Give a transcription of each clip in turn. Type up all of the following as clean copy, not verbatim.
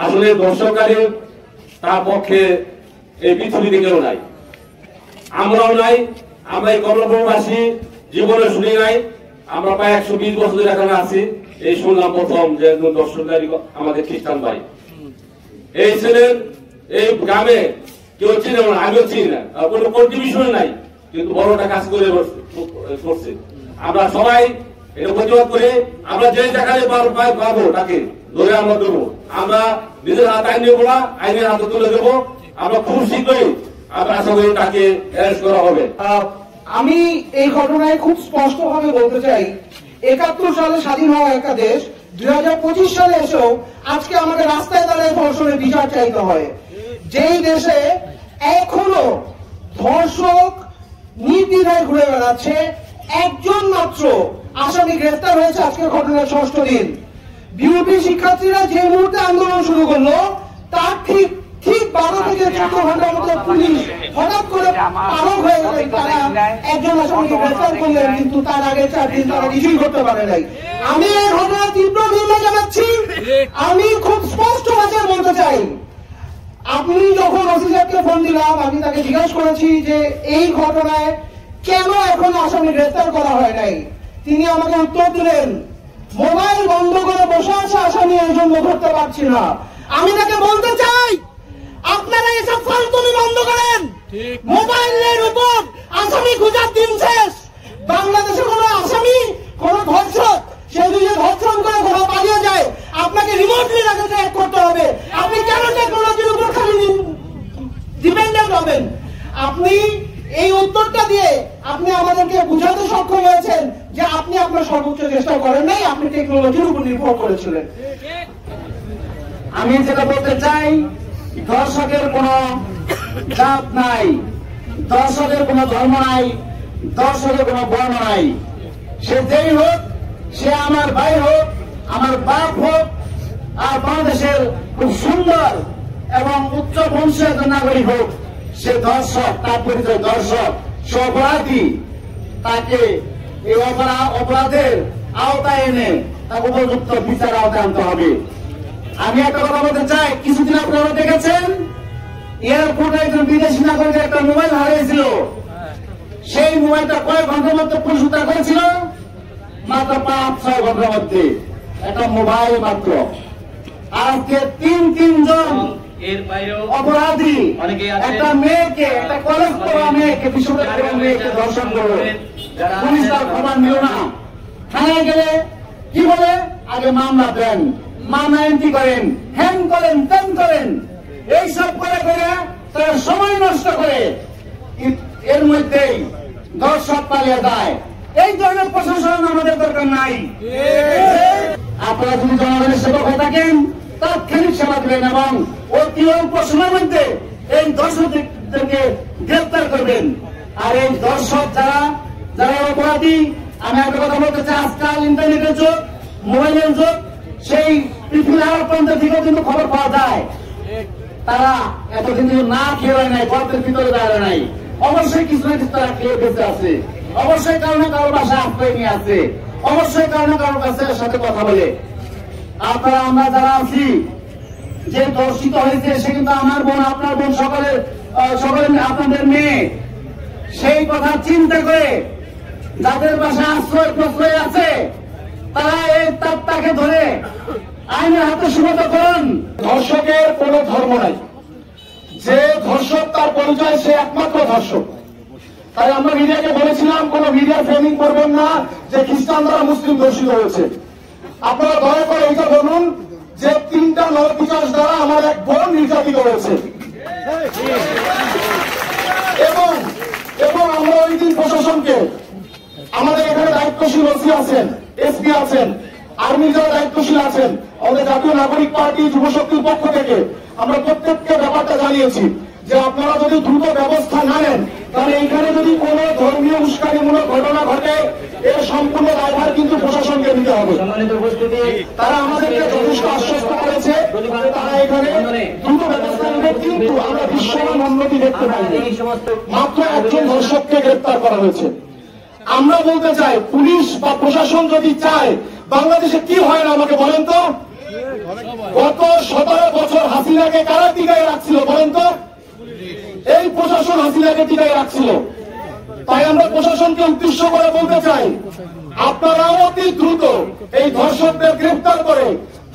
আসলে দর্শককারী তার পক্ষে এই পৃথিবীতে কেউ নাই, আমরাও নাই। আমরা এই কর্মবাসী জীবনে শুনি নাই। আমরা প্রায় 120 বছর ধরে এখানে আছি। এই শুনলাম প্রথম যে দর্শককারী আমাদের খ্রিস্টান ভাই। এই ছেলের এই গ্রামে কেউ চিনে না, আমিও চিনি না, কোনো কন্ট্রিবিউশন নাই, কিন্তু বড়টা কাজ করে করছে। আমরা সবাই এটা প্রতিবাদ করে আমরা যে জায়গায় পাবো তাকে ধরে আমরা দেবো। আমরা নিজের হাত আইন নেবো না, আইনের হাতে তুলে দেবো। আমরা খুব শীঘ্রই আমরা আশা করি তাকে অ্যারেস্ট করা হবে। আমি এই ঘটনায় খুব স্পষ্ট ভাবে বলতে চাই, 71 সালে স্বাধীন হওয়া একটা দেশ 2025 সালে এসেও আজকে আমাদের রাস্তায় দাঁড়িয়ে ধর্ষণের বিচার চাইতে হয়। যেই দেশে এখনো ধর্ষক নির্দ্বিধায় ঘুরে বেড়াচ্ছে, একজন মাত্র আসামি গ্রেফতার হয়েছে আজকে ঘটনার 6ষ্ঠ দিন। বিউপি শিক্ষার্থীরা যে মুহূর্তে আন্দোলন শুরু করলো তার ঠিক 12 থেকে 14 ঘন্টার মধ্যে পুলিশ হঠাৎ করে পালক হয়ে গেলেন। তারা একজন আসামিকে গ্রেফতার করলেন, কিন্তু তার আগে 4 দিন তারা কিছুই করতে পারে নাই। আমি এই ঘটনার তীব্র নিন্দা জানাচ্ছি। আমি খুব স্পষ্ট ভাষায় বলতে চাই, আপনি যখন ওসি সাহেবকে ফোন দিলাম, আমি তাকে জিজ্ঞাসা করেছি যে এই ঘটনায় কেন এখন আসামি গ্রেফতার করা হয় নাই। তিনি আমাকে উত্তর দিলেন, মোবাইল বন্ধ করে বসে আছে আসামি, এই জন্য ধরতে পারছি না। আমি তাকে বলতে চাই, আপনারা এসব ফালতুমি বন্ধ করেন। মোবাইলের উপর আসামি খোঁজার দিন শেষ। বাংলাদেশে কোনো আসামি, কোনো ধর্ষক, সে যদি ধর্ষণ করে কোথাও পালিয়ে যায়, আপনাকে রিমোটলি তাকে ট্র্যাক করতে হবে। আপনি কেন টেকনোলজির উপর খালি ডিপেন্ডেন্ট হবেন? আপনি এই উত্তরটা দিয়ে আপনি আমাদেরকে বুঝাতে সক্ষম হয়েছেন যে আপনি আপনার সর্বোচ্চ চেষ্টা করেন নাই, আপনি টেকনোলজির উপর নির্ভর করেছিলেন। আমি যেটা বলতে চাই, দর্শকের কোন জাত নাই, দর্শকের কোন ধর্ম নাই, দর্শকের কোন বর্ণ নাই। সে যেই হোক, সে আমার ভাই হোক, আমার বাপ হোক, আর বাংলাদেশের খুব সুন্দর এবং উচ্চ বংশের নাগরিক হোক, সে দর্শক, তার পরিচয় দর্শক। সে অপরাধী, তাকে এই অপরাধের আওতায় এনে তাকে উপযুক্ত বিচার আওতায় আনতে হবে। আমি একটা কথা বলতে চাই, কিছুদিন আপনারা দেখেছেন এয়ারপোর্টে একজন বিদেশি নাগরিকের একটা মোবাইল হারিয়েছিল। সেই মোবাইলটা কয়েক ঘন্টার মধ্যে পুলিশ উদ্ধার করেছিল, মাত্র 5-6 ঘন্টার মধ্যে। একটা মোবাইল মাত্র। আজকে 3 জন অপরাধী একটা মেয়েকে, একটা কলেজ পড়া মেয়েকে, বিশ্ববিদ্যালয়ের মেয়েকে ধর্ষণ করলো। পুলিশ তার খবর নিল না। থানায় গেলে কি বলে, আগে মামলা দেন, মামলা এন্ট্রি করেন, হ্যান করেন, তেন করেন, এইসব করে করে তারা সময় নষ্ট করে। এর মধ্যেই দর্শক পালিয়ে যায়। এই ধরনের প্রশাসন আমাদের দরকার নাই। আপনারা যদি জনগণের সেবক হয়ে থাকেন, তাৎক্ষণিক সেবা দিবেন এবং অতি অল্প সময়ের মধ্যে এই দর্শকদেরকে গ্রেফতার করবেন। আর এই দর্শক যারা অপরাধী, আমি একটা কথা বলতে চাই, আজকাল ইন্টারনেটের যুগ, মোবাইলের যুগ, সেই পৃথিবীর আর প্রান্ত থেকে কিন্তু খবর পাওয়া যায়। তারা এতদিন না খেয়ে নাই, গল্পের ভিতরে দাঁড়ায় নাই। অবশ্যই কিছু না কিছু তারা খেয়ে বেঁচে আছে, অবশ্যই কারো না কারোর বাসায় আশ্রয় নিয়ে আছে, অবশ্যই কারো না কারোর কাছে সাথে কথা বলে। আপনারা আমরা যারা আছি, যে দর্শিত হয়েছে সে কিন্তু আমার বোন, আপনার বোন, সকলের আপনাদের মেয়ে। সেই কথা চিন্তা করে যাদের বাসায় আশ্রয় প্রশ্রয় আছে, তারা এই তাকে ধরে আইনের হাতে সুগত করুন। ধর্ষকের কোনো ধর্ম নাই। যে ধর্ষক তার পরিচয়, সে একমাত্র ধর্ষক। তাই আমরা মিডিয়াকে বলেছিলাম, কোন মিডিয়া ফ্রেমিং করবেন না যে খ্রিস্টান দ্বারা মুসলিম ধর্ষিত হয়েছে। আপনারা দয়া করে এটা বলুন যে 3টা নরপিশাচ দ্বারা আমার এক বোন নির্যাতিত হয়েছে। এবং আমরা ওই দিন প্রশাসনকে, আমাদের এখানে দায়িত্বশীল ওসি আছেন, এসপি আছেন, আর্মি যারা দায়িত্বশীল আছেন, আমাদের জাতীয় নাগরিক পার্টি যুবশক্তির পক্ষ থেকে আমরা প্রত্যেককে ব্যাপারটা জানিয়েছি যে আপনারা যদি দ্রুত ব্যবস্থা না নেন, তাহলে এখানে যদি কোনো ধর্মীয় উস্কানিমূলক ঘটনা ঘটে, এর সম্পূর্ণ দায়ভার কিন্তু প্রশাসনকে নিতে হবে। তারা আমাদেরকে যথেষ্ট আশ্বস্ত করেছে, তারা এখানে দ্রুত ব্যবস্থা নেবে, কিন্তু আমরা দৃশ্যমান উন্নতি দেখতে পাইনি। মাত্র একজন ধর্ষককে গ্রেপ্তার করা হয়েছে। আমরা বলতে চাই, পুলিশ বা প্রশাসন যদি চায়, বাংলাদেশে কি হয় না আমাকে বলেন তো। গত 17 বছর হাসিনাকে কারা টিকায় রাখছিল বলেন তো? এই প্রশাসন হাসিনাকে টিকায় রাখছিল। তাই আমরা প্রশাসনকে উদ্দেশ্য করে বলতে চাই, আপনারা অতি দ্রুত এই ধর্ষকদের গ্রেফতার করে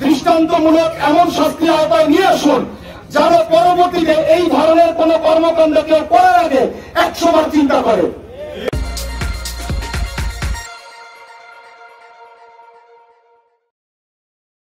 দৃষ্টান্তমূলক এমন শাস্তি আওতায় নিয়ে আসুন, যারা পরবর্তীতে এই ধরনের কোন কর্মকাণ্ড কেউ করার আগে 100 বার চিন্তা করে।